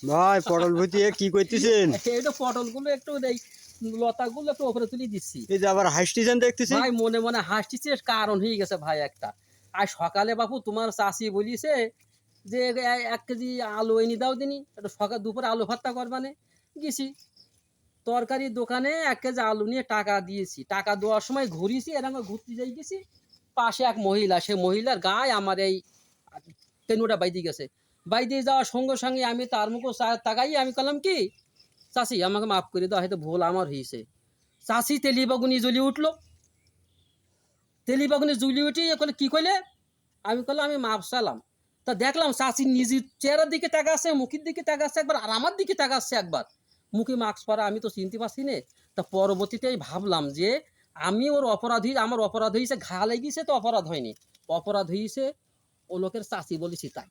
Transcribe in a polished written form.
ভাই পটল ভুতিয়ে কি করতেছেন? এইটা পটলগুলো একটু এই লতাগুলো একটু উপরে তুলে দিচ্ছি। এই যে আবার হাসতেছেন দেখতেছি। ভাই মনে মনে হাসতেছি, এর কারণ হয়ে গেছে ভাই একটা। আর সকালে বাপু তোমার চাষি বলিছে যে 1 কেজি আলু এনে দাও দিনি, একটু সকাল দুপুরে আলু ভর্তা করবানে। গেছি তরকারির দোকানে 1 কেজি আলু নিয়ে টাকা দিয়েছি। টাকা দেওয়ার সময় ঘুরিয়েছি, এরকম ঘুরতে যাই গেছি, পাশে এক মহিলা, সে মহিলার গায়ে আমার এই তেনুটা বাইদি গেছে। বাইদি যাওয়ার সঙ্গে সঙ্গে আমি তার মুখে তাকাই, আমি বললাম কি চাষি আমাকে মাফ করে দাও, হয়তো ভুল আমার হয়েছে। চাষি তেলি বাগুনি জ্বলি উঠলো। তেলি বাগুনি জ্বলি উঠি বলে কি কইলে, আমি বললাম আমি মাপ চালাম। তা দেখলাম চাষি নিজের চেহারার দিকে তাকাচ্ছে, মুখের দিকে তাকাচ্ছে একবার, আর আমার দিকে তাকাচ্ছে একবার। মুখে মাস্ক পরা, আমি তো চিনতে পারছি না। তা পরবর্তীতে ভাবলাম যে আমি ওর অপরাধী, আমার অপরাধ হয়েছে, ঘা লেগেছে তো অপরাধ হয়নি, অপরাধ হয়েছে ও লোকের চাষি বলেছি তাই।